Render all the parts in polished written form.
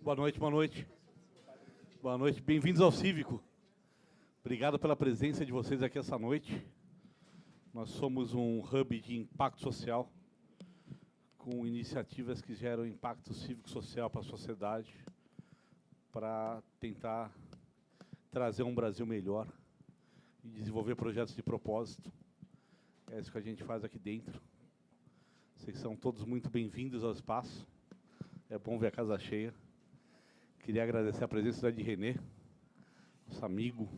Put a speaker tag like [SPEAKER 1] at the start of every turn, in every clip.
[SPEAKER 1] Boa noite, boa noite. Boa noite, bem-vindos ao Cívico. Obrigado pela presença de vocês aqui essa noite. Nós somos um hub de impacto social, com iniciativas que geram impacto cívico-social para a sociedade, para tentar trazer um Brasil melhor e desenvolver projetos de propósito. É isso que a gente faz aqui dentro. Vocês são todos muito bem-vindos ao espaço. É bom ver a casa cheia. Queria agradecer a presença do Ed René, nosso amigo,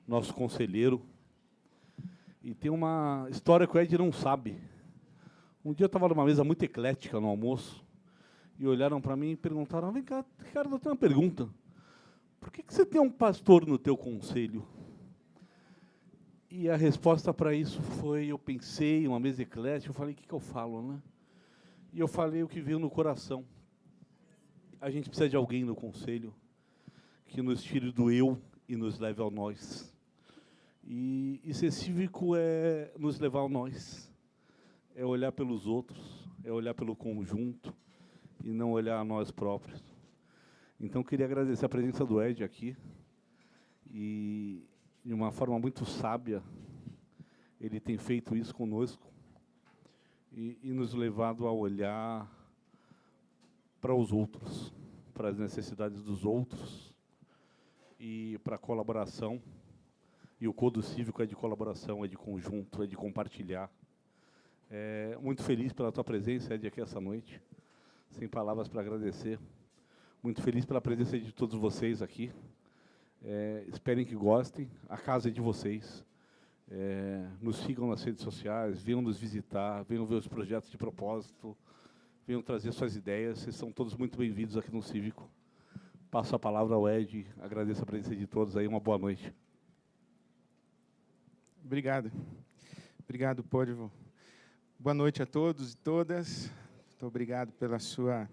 [SPEAKER 1] nosso conselheiro. E tem uma história que o Ed não sabe. Um dia eu estava numa mesa muito eclética no almoço, e olharam para mim e perguntaram: vem cá, Ricardo, eu tenho uma pergunta. Por que você tem um pastor no teu conselho? E a resposta para isso foi, eu pensei, uma mesa eclética, eu falei, o que eu falo, né? E eu falei o que veio no coração. A gente precisa de alguém no conselho que nos tire do eu e nos leve ao nós. E ser cívico é nos levar ao nós. É olhar pelos outros, é olhar pelo conjunto e não olhar a nós próprios. Então, queria agradecer a presença do Ed aqui. E, de uma forma muito sábia, ele tem feito isso conosco e nos levado a olhar para os outros, para as necessidades dos outros e para a colaboração. E o Código Cívico é de colaboração, é de conjunto, é de compartilhar. Muito feliz pela tua presença, Ed, aqui essa noite. Sem palavras para agradecer. Muito feliz pela presença de todos vocês aqui. Esperem que gostem. A casa é de vocês. Nos sigam nas redes sociais, venham nos visitar, venham ver os projetos de propósito, venham trazer suas ideias. Vocês são todos muito bem-vindos aqui no Cívico. Passo a palavra ao Ed, agradeço a presença de todos aí, uma boa noite.
[SPEAKER 2] Obrigado. Obrigado, Pódivo. Boa noite a todos e todas. Muito obrigado pela sua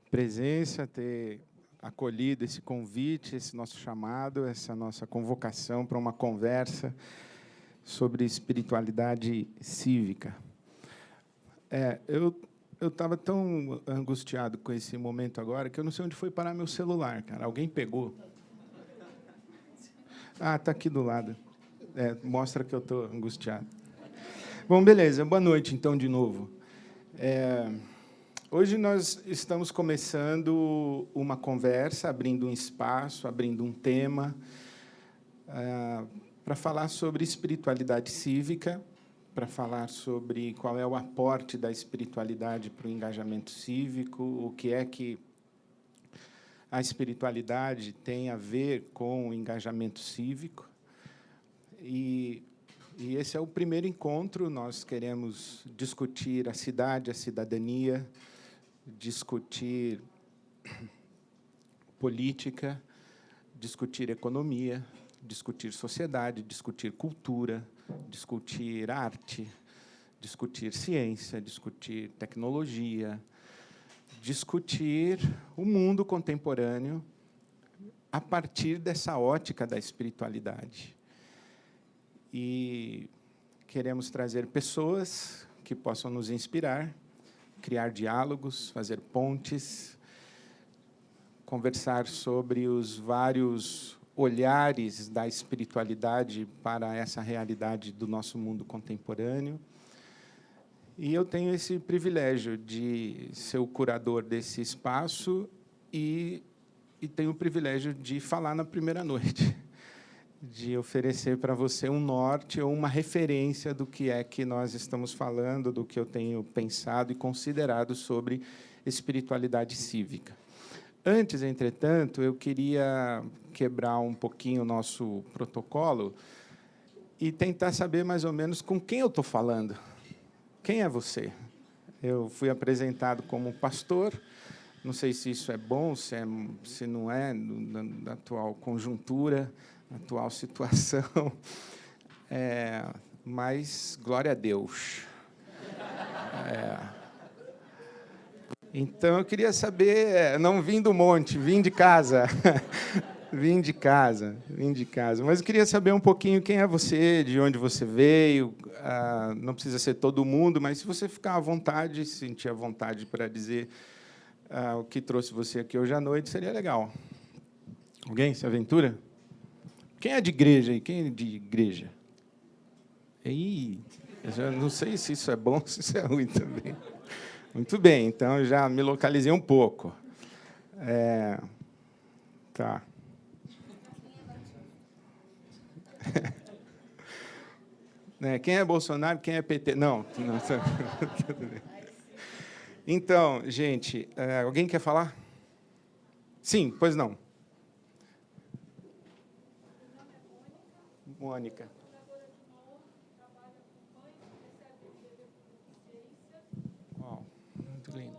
[SPEAKER 2] presença, ter acolhido esse convite, esse nosso chamado, essa nossa convocação para uma conversa sobre espiritualidade cívica. Eu estava tão angustiado com esse momento agora que eu não sei onde foi parar meu celular, cara. Alguém pegou? Ah, está aqui do lado. Mostra que eu estou angustiado. Bom, beleza. Boa noite, então, de novo. Hoje nós estamos começando uma conversa, abrindo um espaço, abrindo um tema, para falar sobre espiritualidade cívica, para falar sobre qual é o aporte da espiritualidade para o engajamento cívico, o que é que a espiritualidade tem a ver com o engajamento cívico. E esse é o primeiro encontro. Nós queremos discutir a cidade, a cidadania, discutir política, discutir economia, discutir sociedade, discutir cultura, discutir arte, discutir ciência, discutir tecnologia, discutir o mundo contemporâneo a partir dessa ótica da espiritualidade. E queremos trazer pessoas que possam nos inspirar, criar diálogos, fazer pontes, conversar sobre os vários olhares da espiritualidade para essa realidade do nosso mundo contemporâneo. E eu tenho esse privilégio de ser o curador desse espaço e tenho o privilégio de falar na primeira noite, de oferecer para você um norte ou uma referência do que é que nós estamos falando, do que eu tenho pensado e considerado sobre espiritualidade cívica. Antes, entretanto, eu queria quebrar um pouquinho o nosso protocolo e tentar saber mais ou menos com quem eu estou falando. Quem é você? Eu fui apresentado como pastor. Não sei se isso é bom, se não é, na atual conjuntura, na atual situação. Mas, glória a Deus. Então, eu queria saber, não vim do monte, vim de casa. Vim de casa. Mas eu queria saber um pouquinho quem é você, de onde você veio. Não precisa ser todo mundo, mas se você ficar à vontade, sentir à vontade para dizer o que trouxe você aqui hoje à noite, seria legal. Alguém se aventura? Quem é de igreja aí? Quem é de igreja? Ei, eu já não sei se isso é bom ou se isso é ruim também. Muito bem, então já me localizei um pouco. Tá. Quem é Bolsonaro, quem é PT? Não. Tudo bem. Então, gente, alguém quer falar? Sim, pois não. Mônica. Uau, muito lindo.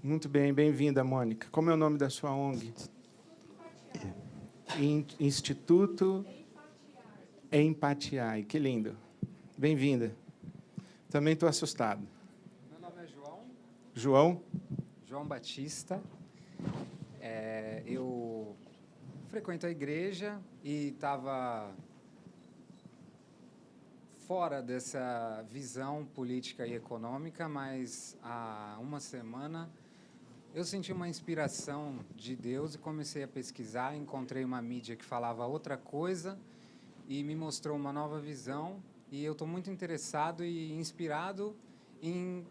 [SPEAKER 2] Muito bem, bem-vinda, Mônica. Como é o nome da sua ONG? Instituto Empatiai. Que lindo. Bem-vinda. Também estou assustado.
[SPEAKER 3] Meu nome é João.
[SPEAKER 2] João?
[SPEAKER 3] João Batista. Eu frequento a igreja e estava fora dessa visão política e econômica, mas há uma semana eu senti uma inspiração de Deus e comecei a pesquisar, encontrei uma mídia que falava outra coisa e me mostrou uma nova visão, e eu estou muito interessado e inspirado em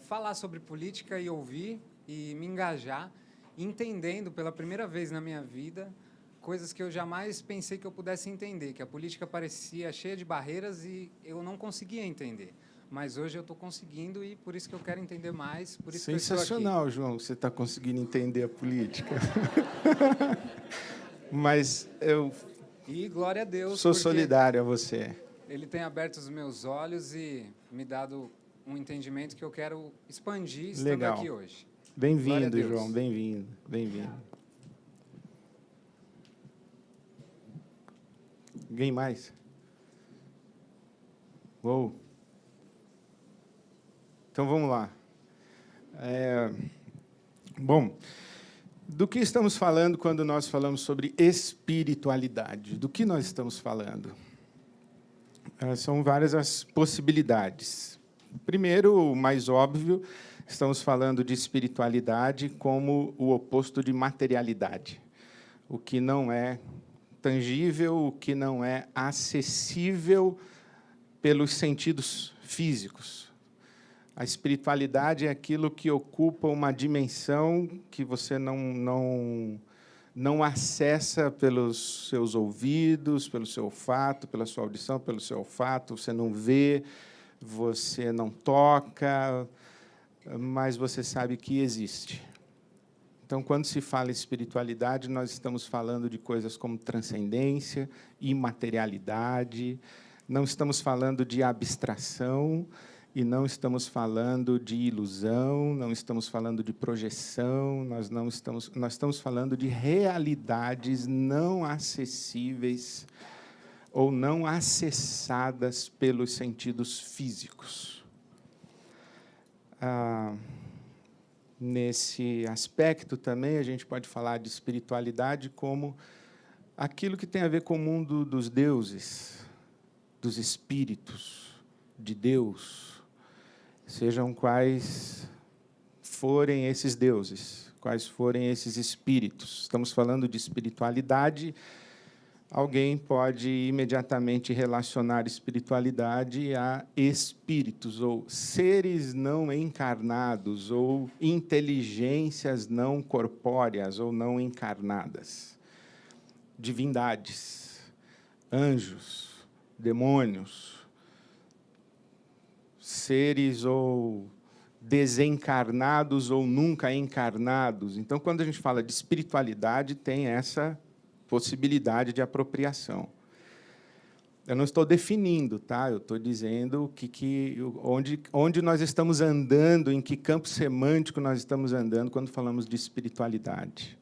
[SPEAKER 3] falar sobre política e ouvir e me engajar, entendendo pela primeira vez na minha vida coisas que eu jamais pensei que eu pudesse entender, que a política parecia cheia de barreiras e eu não conseguia entender. Mas hoje eu estou conseguindo e por isso que eu quero entender mais. Por isso
[SPEAKER 2] sensacional,
[SPEAKER 3] que eu estou aqui.
[SPEAKER 2] João, você está conseguindo entender a política. Mas eu
[SPEAKER 3] E glória a Deus.
[SPEAKER 2] Sou solidário a você.
[SPEAKER 3] Ele tem aberto os meus olhos e me dado um entendimento que eu quero expandir estando aqui hoje.
[SPEAKER 2] Bem-vindo, João, bem-vindo, bem-vindo. Alguém mais? Uou. Então, vamos lá. Bom, do que estamos falando quando nós falamos sobre espiritualidade? Do que nós estamos falando? São várias as possibilidades. Primeiro, o mais óbvio, estamos falando de espiritualidade como o oposto de materialidade. O que não é tangível, o que não é acessível pelos sentidos físicos. A espiritualidade é aquilo que ocupa uma dimensão que você não acessa pelos seus ouvidos, pelo seu olfato, pela sua audição, pelo seu olfato. Você não vê, você não toca, mas você sabe que existe. Então, quando se fala em espiritualidade, nós estamos falando de coisas como transcendência, imaterialidade, não estamos falando de abstração, e não estamos falando de ilusão, não estamos falando de projeção, nós estamos falando de realidades não acessíveis ou não acessadas pelos sentidos físicos. Nesse aspecto também, a gente pode falar de espiritualidade como aquilo que tem a ver com o mundo dos deuses, dos espíritos, de Deus, sejam quais forem esses deuses, quais forem esses espíritos. Estamos falando de espiritualidade. Alguém pode imediatamente relacionar espiritualidade a espíritos, ou seres não encarnados, ou inteligências não corpóreas ou não encarnadas, divindades, anjos, demônios, seres ou desencarnados ou nunca encarnados. Então, quando a gente fala de espiritualidade, tem essa possibilidade de apropriação. Eu não estou definindo, tá? Eu estou dizendo onde nós estamos andando, em que campo semântico nós estamos andando quando falamos de espiritualidade.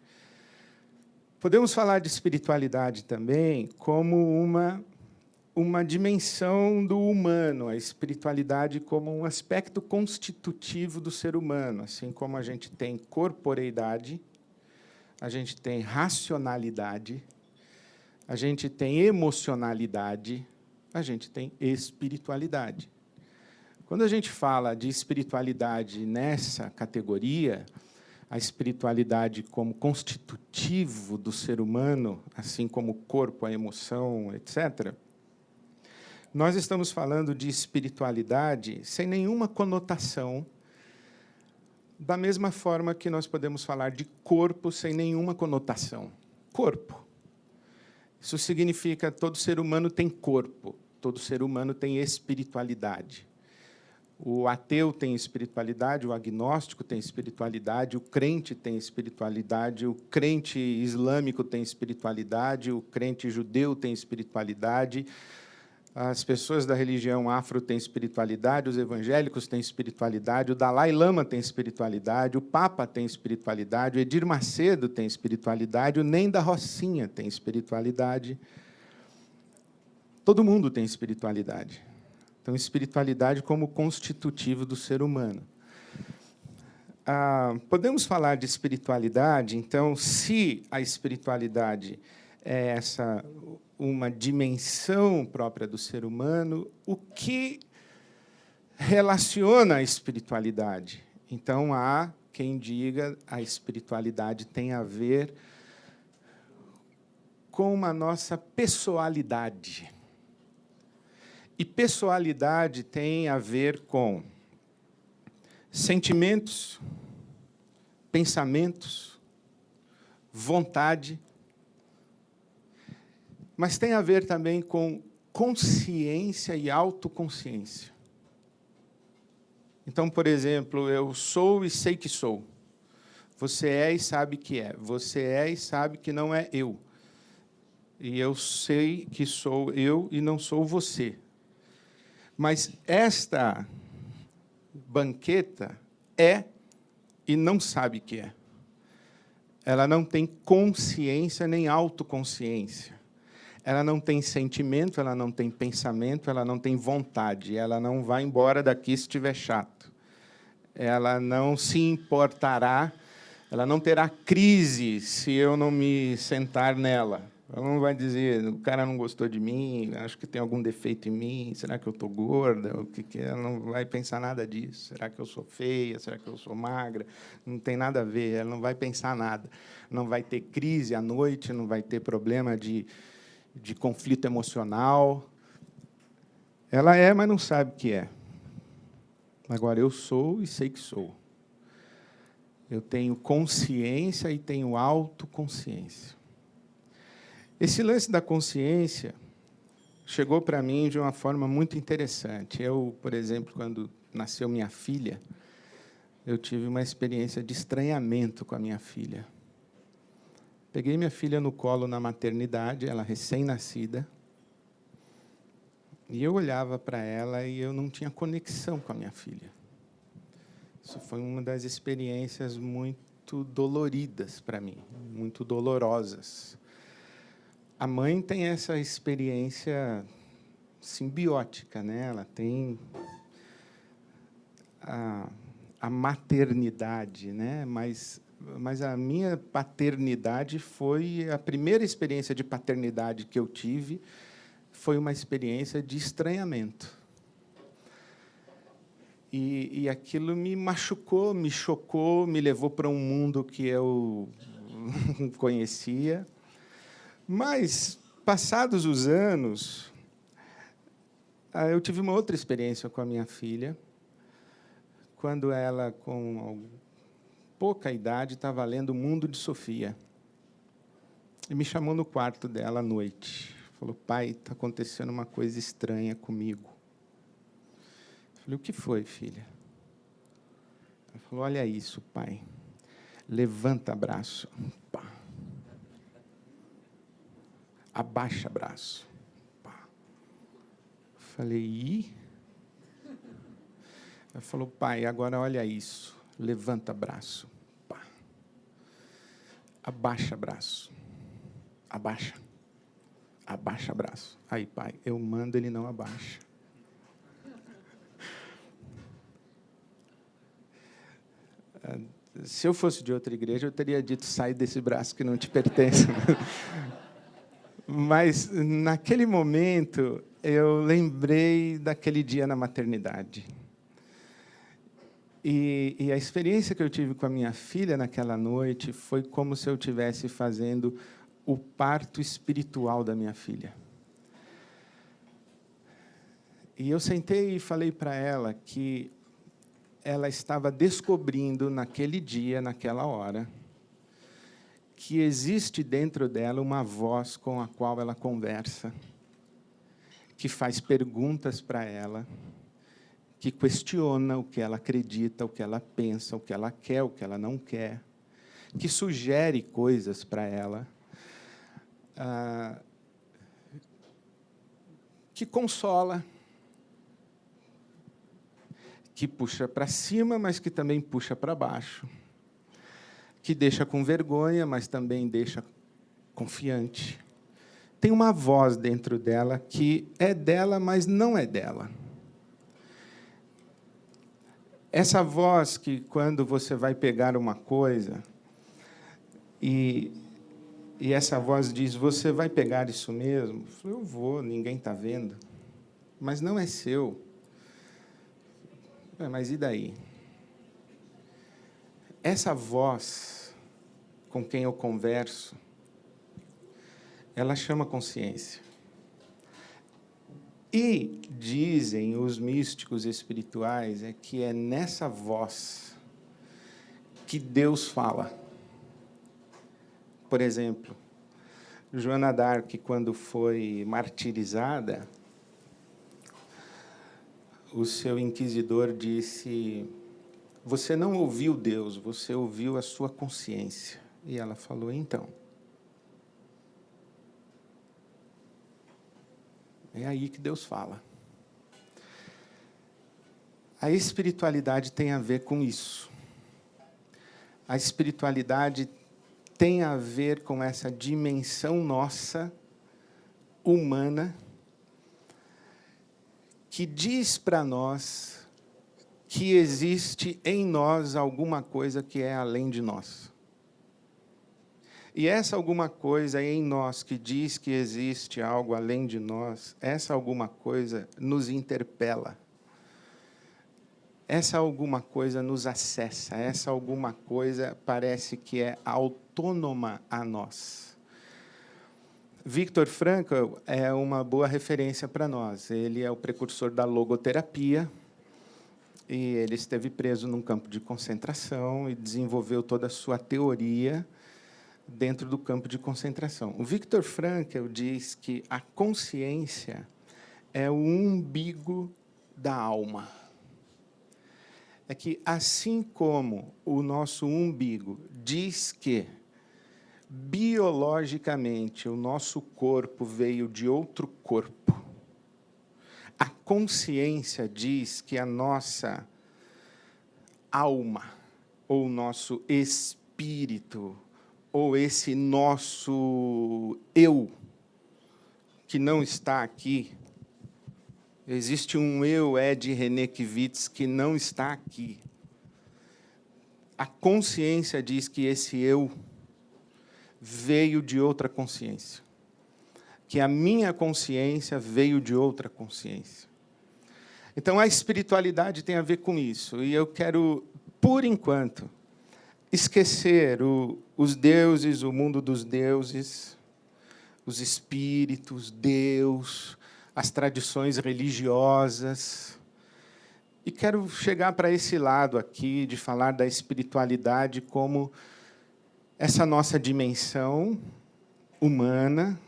[SPEAKER 2] Podemos falar de espiritualidade também como uma uma dimensão do humano, a espiritualidade como um aspecto constitutivo do ser humano, assim como a gente tem corporeidade, a gente tem racionalidade, a gente tem emocionalidade, a gente tem espiritualidade. Quando a gente fala de espiritualidade nessa categoria, a espiritualidade como constitutivo do ser humano, assim como o corpo, a emoção, etc., nós estamos falando de espiritualidade sem nenhuma conotação, da mesma forma que nós podemos falar de corpo sem nenhuma conotação. Corpo. Isso significa que todo ser humano tem corpo, todo ser humano tem espiritualidade. O ateu tem espiritualidade, o agnóstico tem espiritualidade, o crente tem espiritualidade, o crente islâmico tem espiritualidade, o crente judeu tem espiritualidade, as pessoas da religião afro têm espiritualidade, os evangélicos têm espiritualidade, o Dalai Lama tem espiritualidade, o Papa tem espiritualidade, o Edir Macedo tem espiritualidade, o Ném da Rocinha tem espiritualidade. Todo mundo tem espiritualidade. Então, espiritualidade como constitutivo do ser humano. Podemos falar de espiritualidade, então, se a espiritualidade é uma dimensão própria do ser humano, o que relaciona a espiritualidade? Então, há quem diga que a espiritualidade tem a ver com a nossa pessoalidade. E pessoalidade tem a ver com sentimentos, pensamentos, vontade, mas tem a ver também com consciência e autoconsciência. Então, por exemplo, eu sou e sei que sou. Você é e sabe que é. Você é e sabe que não é eu. E eu sei que sou eu e não sou você. Mas esta banqueta é e não sabe que é. Ela não tem consciência nem autoconsciência. Ela não tem sentimento, ela não tem pensamento, ela não tem vontade. Ela não vai embora daqui se estiver chato. Ela não se importará, ela não terá crise se eu não me sentar nela. Ela não vai dizer, o cara não gostou de mim, acho que tem algum defeito em mim, será que eu estou gorda? O que é? Ela não vai pensar nada disso. Será que eu sou feia? Será que eu sou magra? Não tem nada a ver, ela não vai pensar nada. Não vai ter crise à noite, não vai ter problema de conflito emocional. Ela é, mas não sabe o que é. Agora, eu sou e sei que sou. Eu tenho consciência e tenho autoconsciência. Esse lance da consciência chegou para mim de uma forma muito interessante. Eu, por exemplo, quando nasceu minha filha, eu tive uma experiência de estranhamento com a minha filha. Peguei minha filha no colo na maternidade, ela recém-nascida, e eu olhava para ela e eu não tinha conexão com a minha filha. Isso foi uma das experiências muito doloridas para mim, muito dolorosas. A mãe tem essa experiência simbiótica, né? Ela tem a maternidade, né? Mas a minha paternidade foi a primeira experiência de paternidade que eu tive, foi uma experiência de estranhamento. E aquilo me machucou, me chocou, me levou para um mundo que eu não conhecia. Mas, passados os anos, eu tive uma outra experiência com a minha filha, quando ela, com pouca idade, estava lendo O Mundo de Sofia. E me chamou no quarto dela à noite. Falou, pai, está acontecendo uma coisa estranha comigo. Eu falei, o que foi, filha? Ela falou, olha isso, pai. Levanta braço. Pá. Abaixa braço. Pá. Eu falei, e? Ela falou, pai, agora olha isso. Levanta braço. Pá. Abaixa braço. Abaixa. abaixa braço. Aí, pai, eu mando, ele não abaixa. Se eu fosse de outra igreja, eu teria dito, sai desse braço que não te pertence. Mas, naquele momento, eu lembrei daquele dia na maternidade. E a experiência que eu tive com a minha filha naquela noite foi como se eu estivesse fazendo o parto espiritual da minha filha. E eu sentei e falei para ela que ela estava descobrindo naquele dia, naquela hora, que existe dentro dela uma voz com a qual ela conversa, que faz perguntas para ela, que questiona o que ela acredita, o que ela pensa, o que ela quer, o que ela não quer, que sugere coisas para ela, que consola, que puxa para cima, mas que também puxa para baixo, que deixa com vergonha, mas também deixa confiante. Tem uma voz dentro dela que é dela, mas não é dela. Essa voz que, quando você vai pegar uma coisa, e essa voz diz, você vai pegar isso mesmo? Eu falei, eu vou, ninguém está vendo. Mas não é seu. Mas e daí? Essa voz com quem eu converso, ela chama consciência. E dizem os místicos espirituais que é nessa voz que Deus fala. Por exemplo, Joana d'Arc, quando foi martirizada, o seu inquisidor disse, você não ouviu Deus, você ouviu a sua consciência. E ela falou, então. É aí que Deus fala. A espiritualidade tem a ver com isso. A espiritualidade tem a ver com essa dimensão nossa, humana, que diz para nós que existe em nós alguma coisa que é além de nós. E essa alguma coisa em nós que diz que existe algo além de nós, essa alguma coisa nos interpela. Essa alguma coisa nos acessa, essa alguma coisa parece que é autônoma a nós. Viktor Frankl é uma boa referência para nós. Ele é o precursor da logoterapia, e ele esteve preso num campo de concentração e desenvolveu toda a sua teoria dentro do campo de concentração. O Viktor Frankl diz que a consciência é o umbigo da alma. É que, assim como o nosso umbigo diz que, biologicamente, o nosso corpo veio de outro corpo, a consciência diz que a nossa alma, ou nosso espírito, ou esse nosso eu, que não está aqui, existe um eu, Ed Renekiewicz, que não está aqui. A consciência diz que esse eu veio de outra consciência, que a minha consciência veio de outra consciência. Então, a espiritualidade tem a ver com isso. E eu quero, por enquanto, esquecer os deuses, o mundo dos deuses, os espíritos, Deus, as tradições religiosas. E quero chegar para esse lado aqui, de falar da espiritualidade como essa nossa dimensão humana,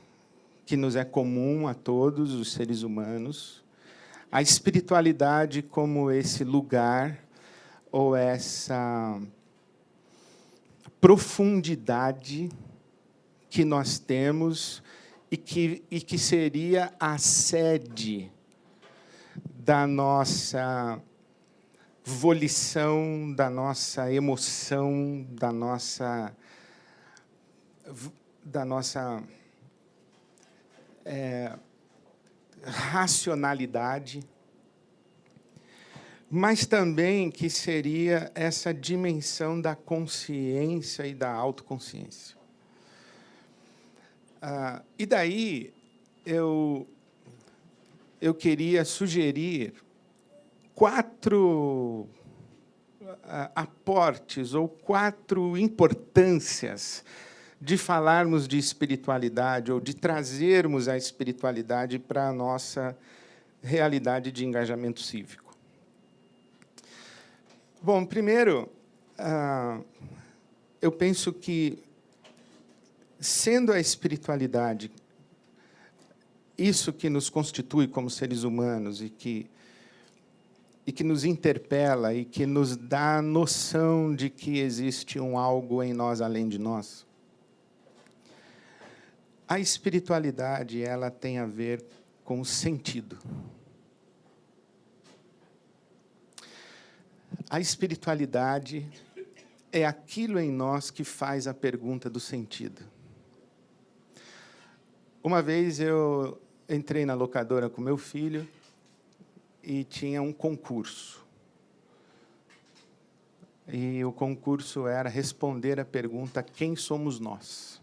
[SPEAKER 2] que nos é comum a todos os seres humanos, a espiritualidade como esse lugar, ou essa profundidade que nós temos e que seria a sede da nossa volição, da nossa emoção, da nossa racionalidade, mas também que seria essa dimensão da consciência e da autoconsciência. E daí eu queria sugerir 4 aportes ou 4 importâncias de falarmos de espiritualidade ou de trazermos a espiritualidade para a nossa realidade de engajamento cívico. Bom, primeiro, eu penso que, sendo a espiritualidade isso que nos constitui como seres humanos e que nos interpela e que nos dá a noção de que existe um algo em nós além de nós, a espiritualidade ela tem a ver com o sentido. A espiritualidade é aquilo em nós que faz a pergunta do sentido. Uma vez eu entrei na locadora com meu filho e tinha um concurso. E o concurso era responder a pergunta: quem somos nós?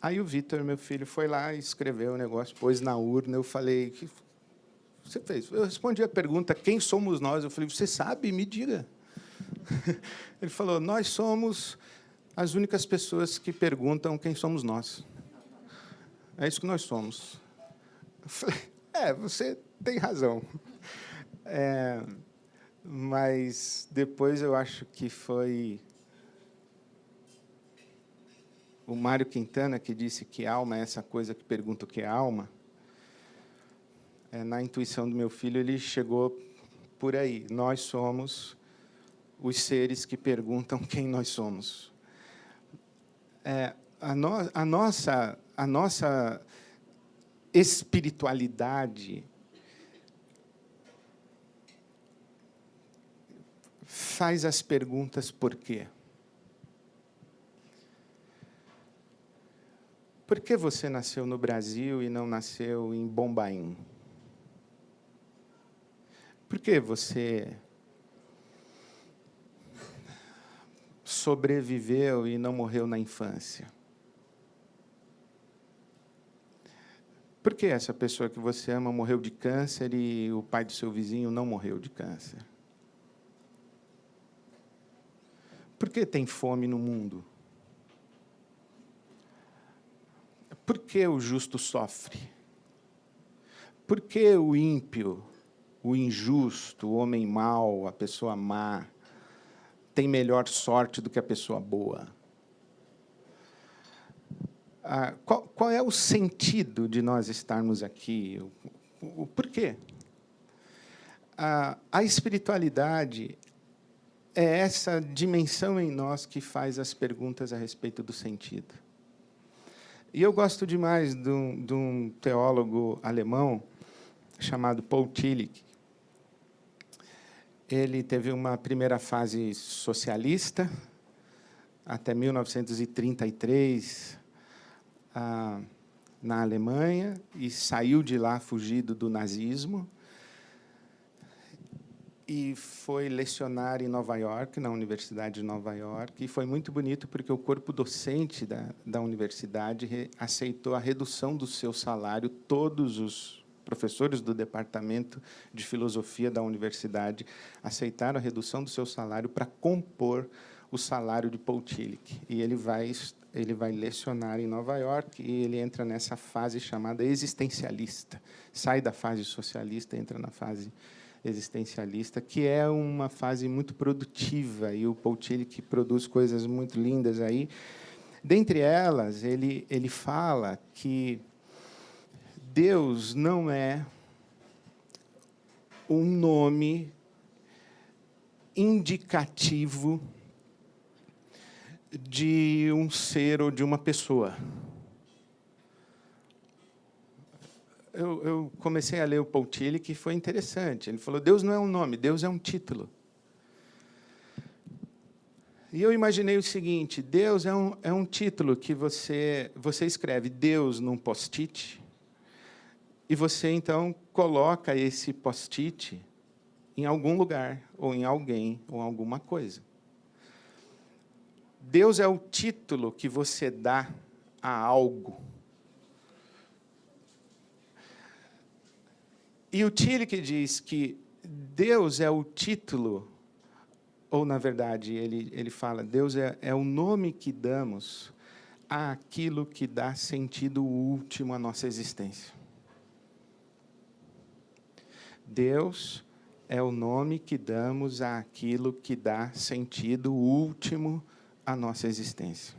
[SPEAKER 2] Aí o Vitor, meu filho, foi lá e escreveu o negócio, pôs na urna. Eu falei: o que você fez? Eu respondi a pergunta: quem somos nós? Eu falei: você sabe? Me diga. Ele falou: nós somos as únicas pessoas que perguntam quem somos nós. É isso que nós somos. Eu falei: você tem razão. Mas depois eu acho que foi o Mário Quintana que disse que alma é essa coisa que pergunta o que é alma. Na intuição do meu filho, ele chegou por aí. Nós somos os seres que perguntam quem nós somos. A nossa espiritualidade faz as perguntas por quê? Por que você nasceu no Brasil e não nasceu em Bombaim? Por que você sobreviveu e não morreu na infância? Por que essa pessoa que você ama morreu de câncer e o pai do seu vizinho não morreu de câncer? Por que tem fome no mundo? Por que o justo sofre? Por que o ímpio, o injusto, o homem mau, a pessoa má, tem melhor sorte do que a pessoa boa? Qual é o sentido de nós estarmos aqui? O porquê? A espiritualidade é essa dimensão em nós que faz as perguntas a respeito do sentido. E eu gosto demais de um teólogo alemão chamado Paul Tillich. Ele teve uma primeira fase socialista, até 1933, na Alemanha, e saiu de lá fugido do nazismo, e foi lecionar em Nova York, na Universidade de Nova York, e foi muito bonito, porque o corpo docente da universidade aceitou a redução do seu salário. Todos os professores do departamento de filosofia da universidade aceitaram a redução do seu salário para compor o salário de Paul Tillich. E ele vai lecionar em Nova York, e ele entra nessa fase chamada existencialista. Sai da fase socialista, entra na fase existencialista, que é uma fase muito produtiva, e o Paul Tillich produz coisas muito lindas aí. Dentre elas, ele fala que Deus não é um nome indicativo de um ser ou de uma pessoa. Eu comecei a ler o Paul Tillich, que foi interessante. Ele falou: Deus não é um nome, Deus é um título. E eu imaginei o seguinte: Deus é um título que você escreve Deus num post-it, e você, então, coloca esse post-it em algum lugar, ou em alguém, ou em alguma coisa. Deus é o título que você dá a algo. E o Tillich diz que Deus é o título, ou, na verdade, ele fala, Deus é o nome que damos àquilo que dá sentido último à nossa existência. Deus é o nome que damos àquilo que dá sentido último à nossa existência.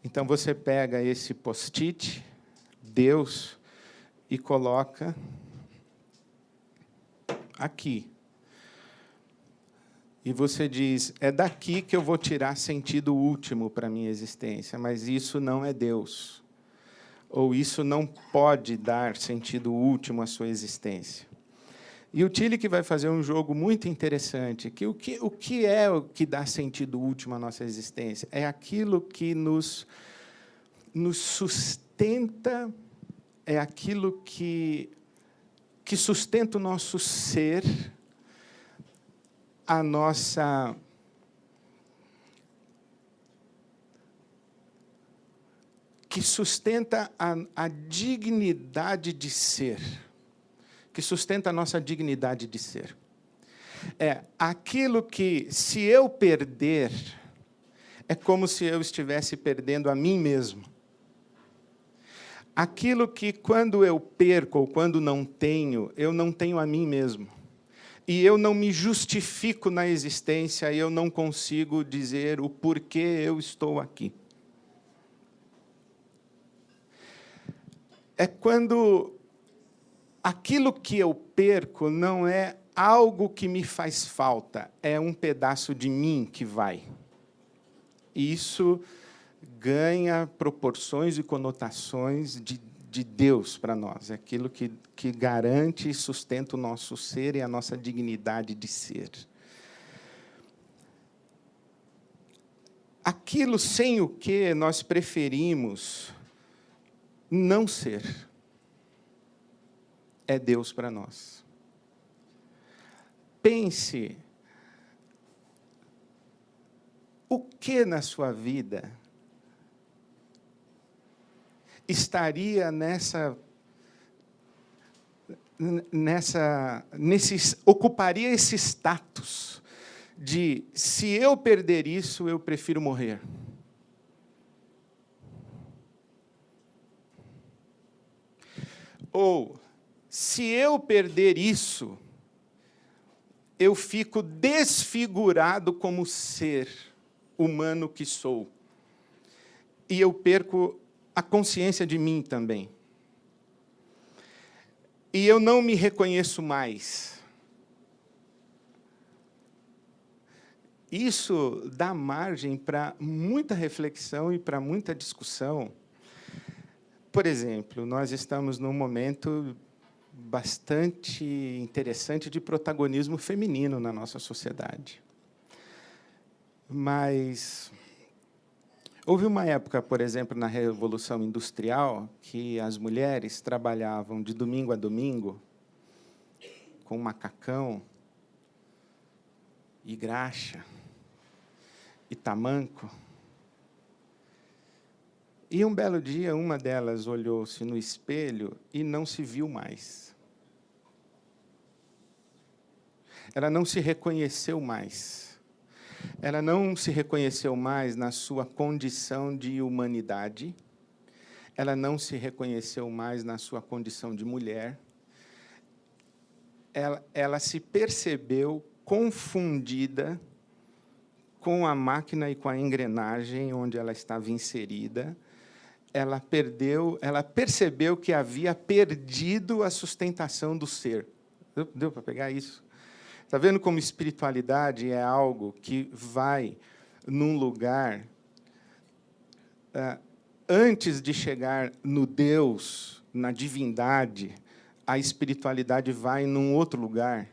[SPEAKER 2] Então, você pega esse post-it, Deus, e coloca aqui. E você diz, é daqui que eu vou tirar sentido último para a minha existência, mas isso não é Deus. Ou isso não pode dar sentido último à sua existência. E o Tillich vai fazer um jogo muito interessante, que o que é o que dá sentido último à nossa existência? É aquilo que nos sustenta, é aquilo que sustenta o nosso ser, a nossa que sustenta a dignidade de ser, que sustenta a nossa dignidade de ser. É aquilo que, se eu perder, é como se eu estivesse perdendo a mim mesmo. Aquilo que, quando eu perco ou quando não tenho, eu não tenho a mim mesmo. E eu não me justifico na existência, e eu não consigo dizer o porquê eu estou aqui. É quando aquilo que eu perco não é algo que me faz falta, é um pedaço de mim que vai. E isso ganha proporções e conotações de Deus para nós. É aquilo que garante e sustenta o nosso ser e a nossa dignidade de ser. Aquilo sem o que nós preferimos não ser, é Deus para nós. Pense, o que na sua vida estaria ocuparia esse status de, se eu perder isso, eu prefiro morrer. Ou, se eu perder isso, eu fico desfigurado como ser humano que sou. E eu perco a consciência de mim também. E eu não me reconheço mais. Isso dá margem para muita reflexão e para muita discussão. Por exemplo, nós estamos num momento bastante interessante de protagonismo feminino na nossa sociedade. Mas houve uma época, por exemplo, na Revolução Industrial, que as mulheres trabalhavam de domingo a domingo com macacão e graxa e tamanco. E, um belo dia, uma delas olhou-se no espelho e não se viu mais. Ela não se reconheceu mais. Ela não se reconheceu mais na sua condição de humanidade. Ela não se reconheceu mais na sua condição de mulher. Ela se percebeu confundida com a máquina e com a engrenagem onde ela estava inserida. Ela percebeu que havia perdido a sustentação do ser. Deu para pegar isso? Está vendo como espiritualidade é algo que vai num lugar, antes de chegar no Deus, na divindade, a espiritualidade vai num outro lugar.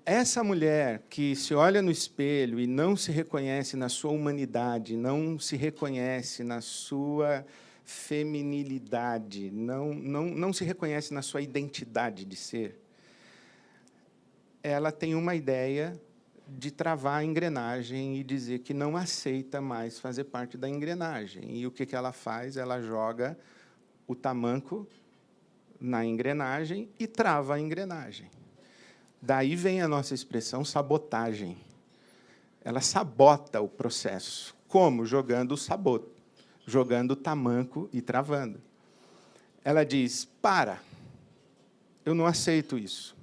[SPEAKER 2] essa mulher que se olha no espelho e não se reconhece na sua humanidade, não se reconhece na sua feminilidade, não se reconhece na sua identidade de ser, ela tem uma ideia de travar a engrenagem e dizer que não aceita mais fazer parte da engrenagem. E o que ela faz? Ela joga o tamanco na engrenagem e trava a engrenagem. Daí vem a nossa expressão sabotagem. Ela sabota o processo. Como? Jogando jogando tamanco e travando. Ela diz, para, eu não aceito isso.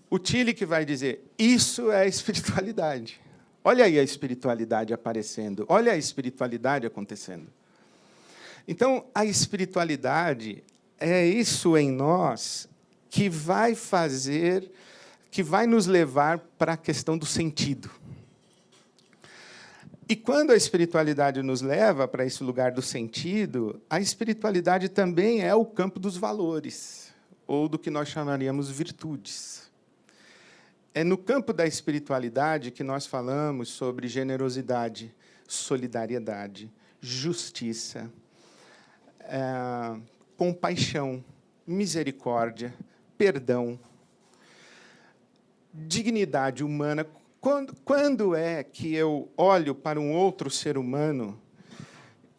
[SPEAKER 2] O Tillich vai dizer, isso é a espiritualidade. Olha aí a espiritualidade aparecendo, olha a espiritualidade acontecendo. Então, a espiritualidade é isso em nós que vai nos levar para a questão do sentido. E quando a espiritualidade nos leva para esse lugar do sentido, a espiritualidade também é o campo dos valores, ou do que nós chamaríamos virtudes. É no campo da espiritualidade que nós falamos sobre generosidade, solidariedade, justiça, compaixão, misericórdia, perdão, dignidade humana. Quando é que eu olho para um outro ser humano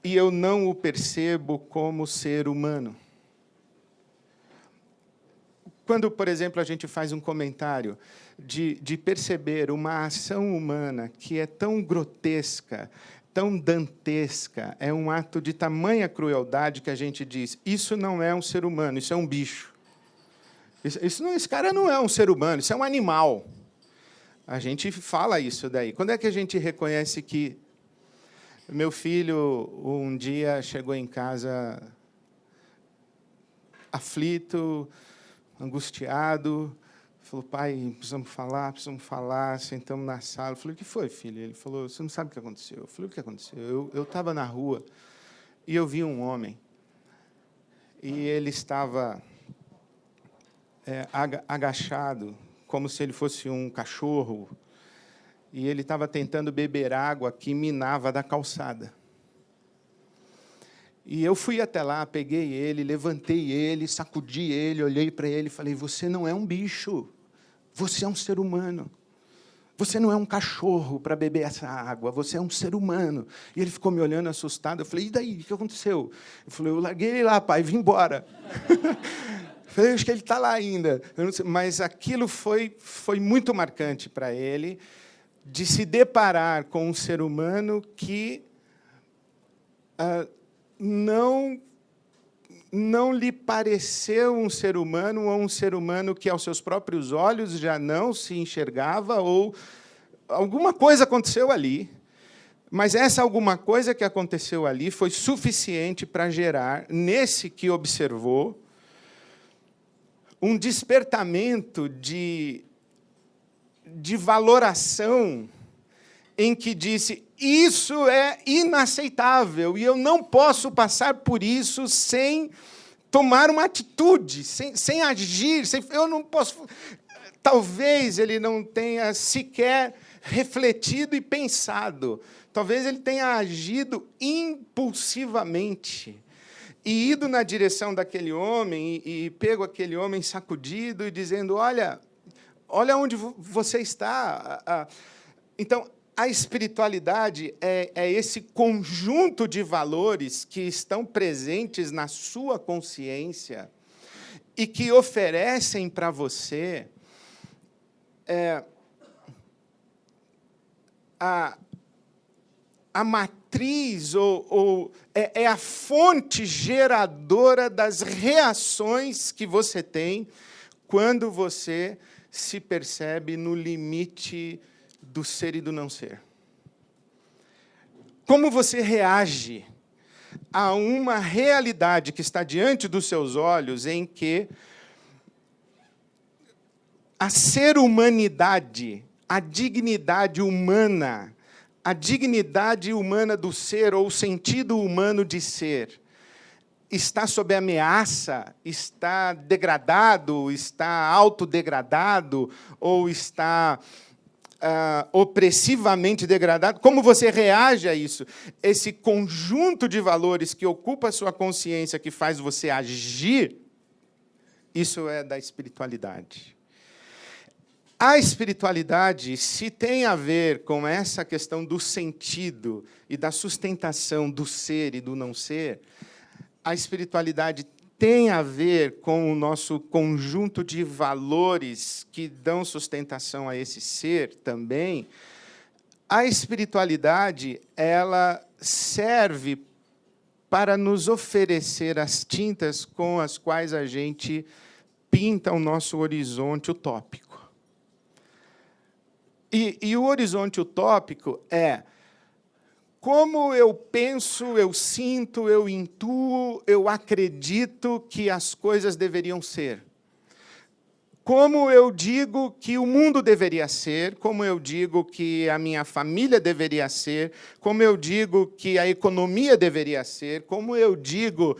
[SPEAKER 2] e eu não o percebo como ser humano? Quando, por exemplo, a gente faz um comentário de perceber uma ação humana que é tão grotesca, tão dantesca, é um ato de tamanha crueldade que a gente diz, isso não é um ser humano, isso é um bicho. Esse cara não é um ser humano, isso é um animal. A gente fala isso daí. Quando é que a gente reconhece que meu filho, um dia, chegou em casa aflito, angustiado, falou, pai, precisamos falar, sentamos na sala. Eu falei, o que foi, filho? Ele falou, você não sabe o que aconteceu. Eu falei, o que aconteceu? Eu estava na rua e eu vi um homem. E ele estava agachado, como se ele fosse um cachorro, e ele estava tentando beber água que minava da calçada. E eu fui até lá, peguei ele, levantei ele, sacudi ele, olhei para ele e falei, você não é um bicho, você é um ser humano. Você não é um cachorro para beber essa água, você é um ser humano. E ele ficou me olhando assustado. Eu falei, e daí? O que aconteceu? Eu falei, eu larguei ele lá, pai, vim embora. Eu falei, acho que ele está lá ainda. Eu não sei, mas aquilo foi muito marcante para ele, de se deparar com um ser humano que não lhe pareceu um ser humano, ou um ser humano que, aos seus próprios olhos, já não se enxergava, ou alguma coisa aconteceu ali. Mas essa alguma coisa que aconteceu ali foi suficiente para gerar, nesse que observou, um despertamento de valoração em que disse, isso é inaceitável, e eu não posso passar por isso sem tomar uma atitude, sem agir, eu não posso... Talvez ele não tenha sequer refletido e pensado, talvez ele tenha agido impulsivamente, e ido na direção daquele homem, e pego aquele homem sacudido e dizendo, olha onde você está. Então, a espiritualidade é esse conjunto de valores que estão presentes na sua consciência e que oferecem para você a matriz, ou é a fonte geradora das reações que você tem quando você se percebe no limite do ser e do não ser. Como você reage a uma realidade que está diante dos seus olhos, em que a ser-humanidade, a dignidade humana do ser, ou o sentido humano de ser, está sob ameaça, está degradado, está autodegradado, ou está opressivamente degradado, como você reage a isso? Esse conjunto de valores que ocupa a sua consciência, que faz você agir, isso é da espiritualidade. A espiritualidade, se tem a ver com essa questão do sentido e da sustentação do ser e do não ser, a espiritualidade tem a ver com o nosso conjunto de valores que dão sustentação a esse ser também. A espiritualidade, ela serve para nos oferecer as tintas com as quais a gente pinta o nosso horizonte utópico. E o horizonte utópico é como eu penso, eu sinto, eu intuo, eu acredito que as coisas deveriam ser. Como eu digo que o mundo deveria ser, como eu digo que a minha família deveria ser, como eu digo que a economia deveria ser, como eu digo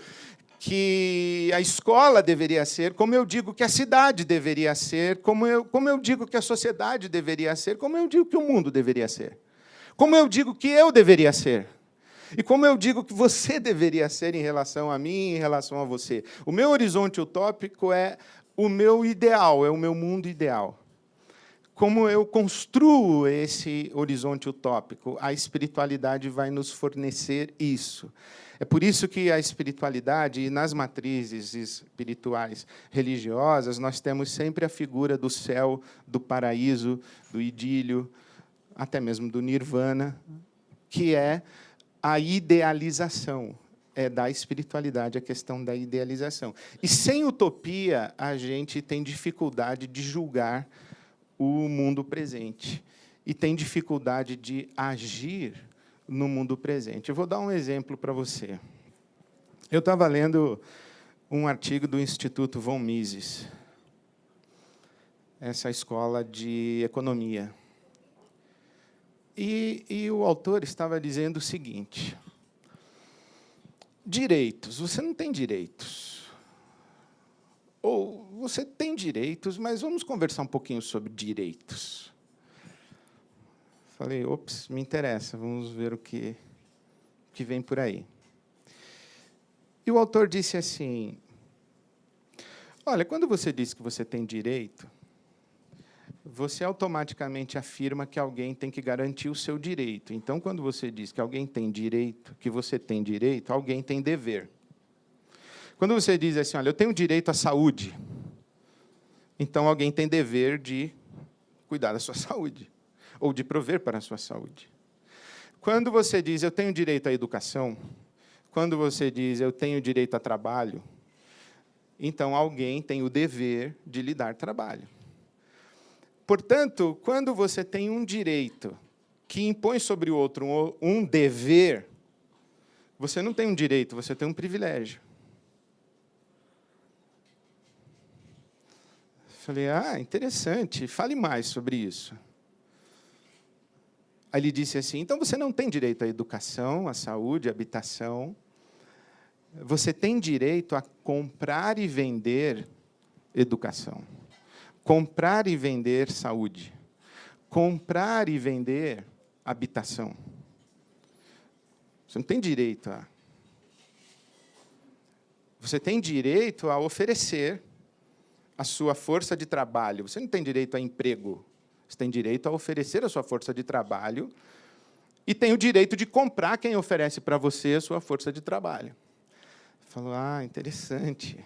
[SPEAKER 2] que a escola deveria ser, como eu digo que a cidade deveria ser, como eu digo que a sociedade deveria ser, como eu digo que o mundo deveria ser. Como eu digo que eu deveria ser. E como eu digo que você deveria ser em relação a mim, em relação a você. O meu horizonte utópico é o meu ideal, é o meu mundo ideal. Como eu construo esse horizonte utópico, a espiritualidade vai nos fornecer isso. É por isso que a espiritualidade, e nas matrizes espirituais religiosas, nós temos sempre a figura do céu, do paraíso, do idílio, até mesmo do nirvana, que é a idealização. É da espiritualidade a questão da idealização. E sem utopia, a gente tem dificuldade de julgar o mundo presente. E tem dificuldade de agir no mundo presente. Eu vou dar um exemplo para você. Eu estava lendo um artigo do Instituto von Mises, essa escola de economia. E o autor estava dizendo o seguinte: direitos, você não tem direitos. Ou você tem direitos, mas vamos conversar um pouquinho sobre direitos. Falei, ops, me interessa, vamos ver o que vem por aí. E o autor disse assim: olha, quando você diz que você tem direito, você automaticamente afirma que alguém tem que garantir o seu direito. Então, quando você diz que alguém tem direito, que você tem direito, alguém tem dever. Quando você diz assim, olha, eu tenho direito à saúde, então alguém tem dever de cuidar da sua saúde, ou de prover para a sua saúde. Quando você diz, eu tenho direito à educação, quando você diz, eu tenho direito a trabalho, então alguém tem o dever de lhe dar trabalho. Portanto, quando você tem um direito que impõe sobre o outro um dever, você não tem um direito, você tem um privilégio. Falei, interessante, fale mais sobre isso. Aí ele disse assim, então você não tem direito à educação, à saúde, à habitação. Você tem direito a comprar e vender educação. Comprar e vender saúde. Comprar e vender habitação. Você não tem direito a... Você tem direito a oferecer a sua força de trabalho. Você não tem direito a emprego. Você tem direito a oferecer a sua força de trabalho e tem o direito de comprar quem oferece para você a sua força de trabalho. Falou, interessante.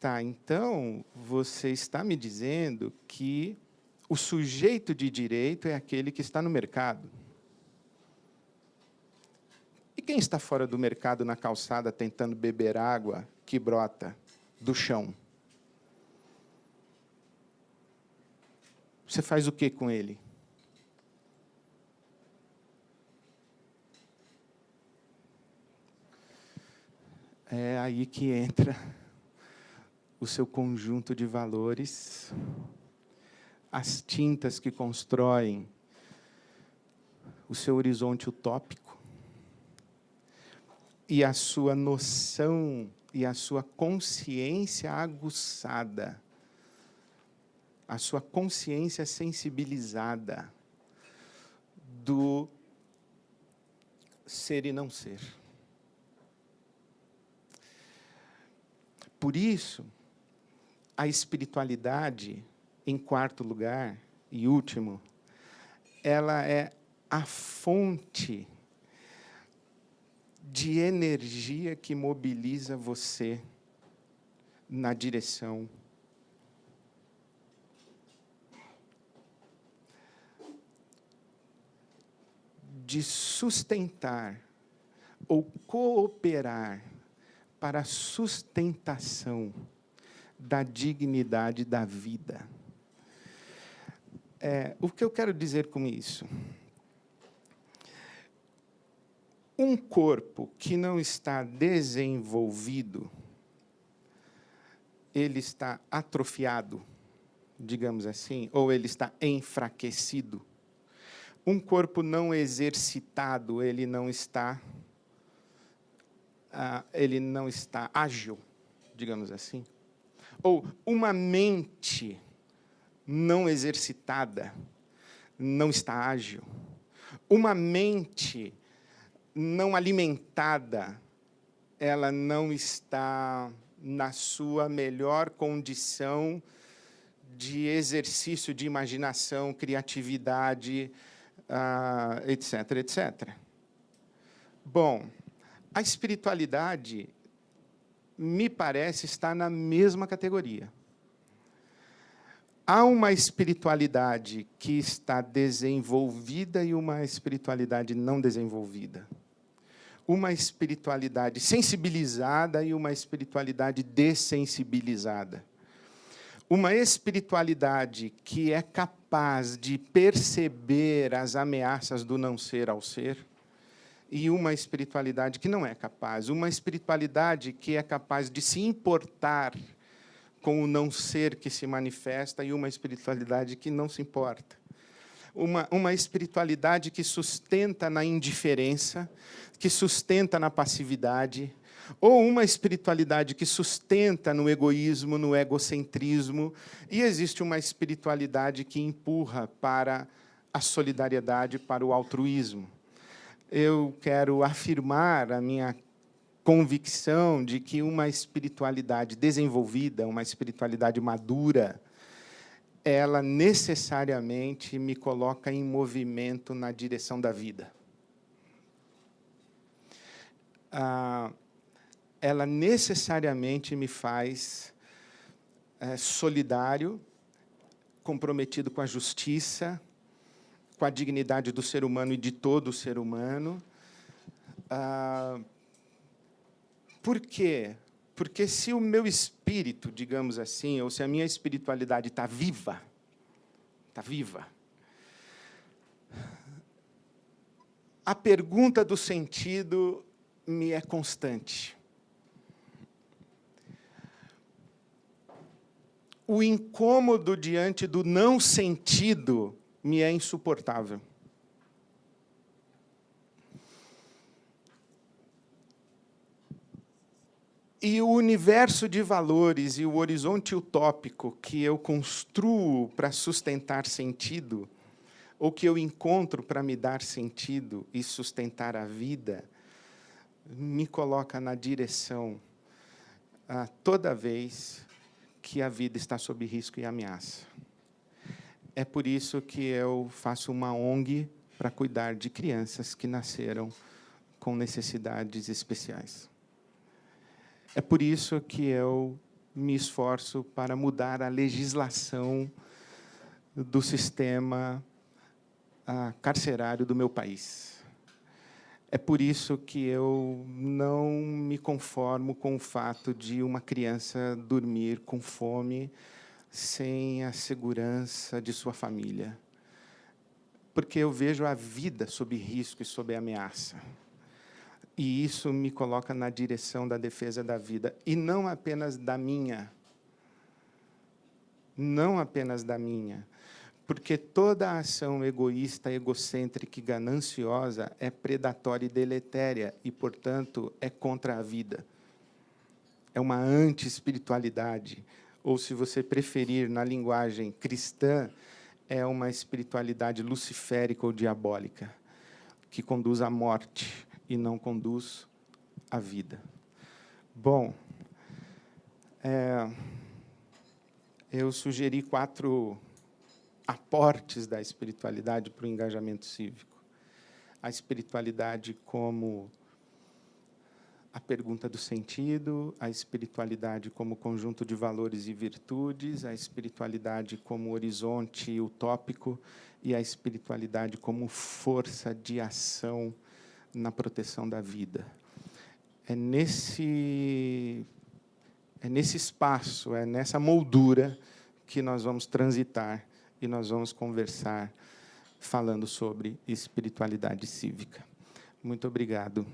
[SPEAKER 2] Tá, então, você está me dizendo que o sujeito de direito é aquele que está no mercado. E quem está fora do mercado, na calçada, tentando beber água que brota do chão? Você faz o que com ele? É aí que entra o seu conjunto de valores, as tintas que constroem o seu horizonte utópico. e a sua noção e a sua consciência aguçada, a sua consciência sensibilizada do ser e não ser. Por isso, a espiritualidade, em quarto lugar e último, ela é a fonte de energia que mobiliza você na direção de sustentar ou cooperar para a sustentação da dignidade da vida. O que eu quero dizer com isso? Um corpo que não está desenvolvido, ele está atrofiado, digamos assim, ou ele está enfraquecido. Um corpo não exercitado, ele não está ágil, digamos assim. Ou uma mente não exercitada não está ágil. Uma mente não alimentada, ela não está na sua melhor condição de exercício de imaginação, criatividade, etc., etc. Bom, a espiritualidade, me parece, está na mesma categoria. Há uma espiritualidade que está desenvolvida e uma espiritualidade não desenvolvida. Uma espiritualidade sensibilizada e uma espiritualidade dessensibilizada. Uma espiritualidade que é capaz de perceber as ameaças do não ser ao ser, e uma espiritualidade que não é capaz. Uma espiritualidade que é capaz de se importar com o não ser que se manifesta, e uma espiritualidade que não se importa. Uma espiritualidade que sustenta na indiferença, que sustenta na passividade, ou uma espiritualidade que sustenta no egoísmo, no egocentrismo, e existe uma espiritualidade que empurra para a solidariedade, para o altruísmo. Eu quero afirmar a minha convicção de que uma espiritualidade desenvolvida, uma espiritualidade madura, ela necessariamente me coloca em movimento na direção da vida. Ela necessariamente me faz solidário, comprometido com a justiça, com a dignidade do ser humano e de todo o ser humano. Por quê? Porque se o meu espírito, digamos assim, ou se a minha espiritualidade está viva, a pergunta do sentido me é constante. O incômodo diante do não sentido me é insuportável. E o universo de valores e o horizonte utópico que eu construo para sustentar sentido, ou que eu encontro para me dar sentido e sustentar a vida, me coloca na direção toda vez que a vida está sob risco e ameaça. É por isso que eu faço uma ONG para cuidar de crianças que nasceram com necessidades especiais. É por isso que eu me esforço para mudar a legislação do sistema carcerário do meu país. É por isso que eu não me conformo com o fato de uma criança dormir com fome sem a segurança de sua família. Porque eu vejo a vida sob risco e sob ameaça. E isso me coloca na direção da defesa da vida. E não apenas da minha. Não apenas da minha. Porque toda ação egoísta, egocêntrica e gananciosa é predatória e deletéria e, portanto, é contra a vida. É uma anti-espiritualidade, ou, se você preferir, na linguagem cristã, é uma espiritualidade luciférica ou diabólica, que conduz à morte e não conduz à vida. Bom, eu sugeri 4 aportes da espiritualidade para o engajamento cívico. A espiritualidade como a pergunta do sentido, a espiritualidade como conjunto de valores e virtudes, a espiritualidade como horizonte utópico e a espiritualidade como força de ação na proteção da vida. É nesse espaço, é nessa moldura que nós vamos transitar e nós vamos conversar falando sobre espiritualidade cívica. Muito obrigado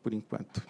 [SPEAKER 2] por enquanto.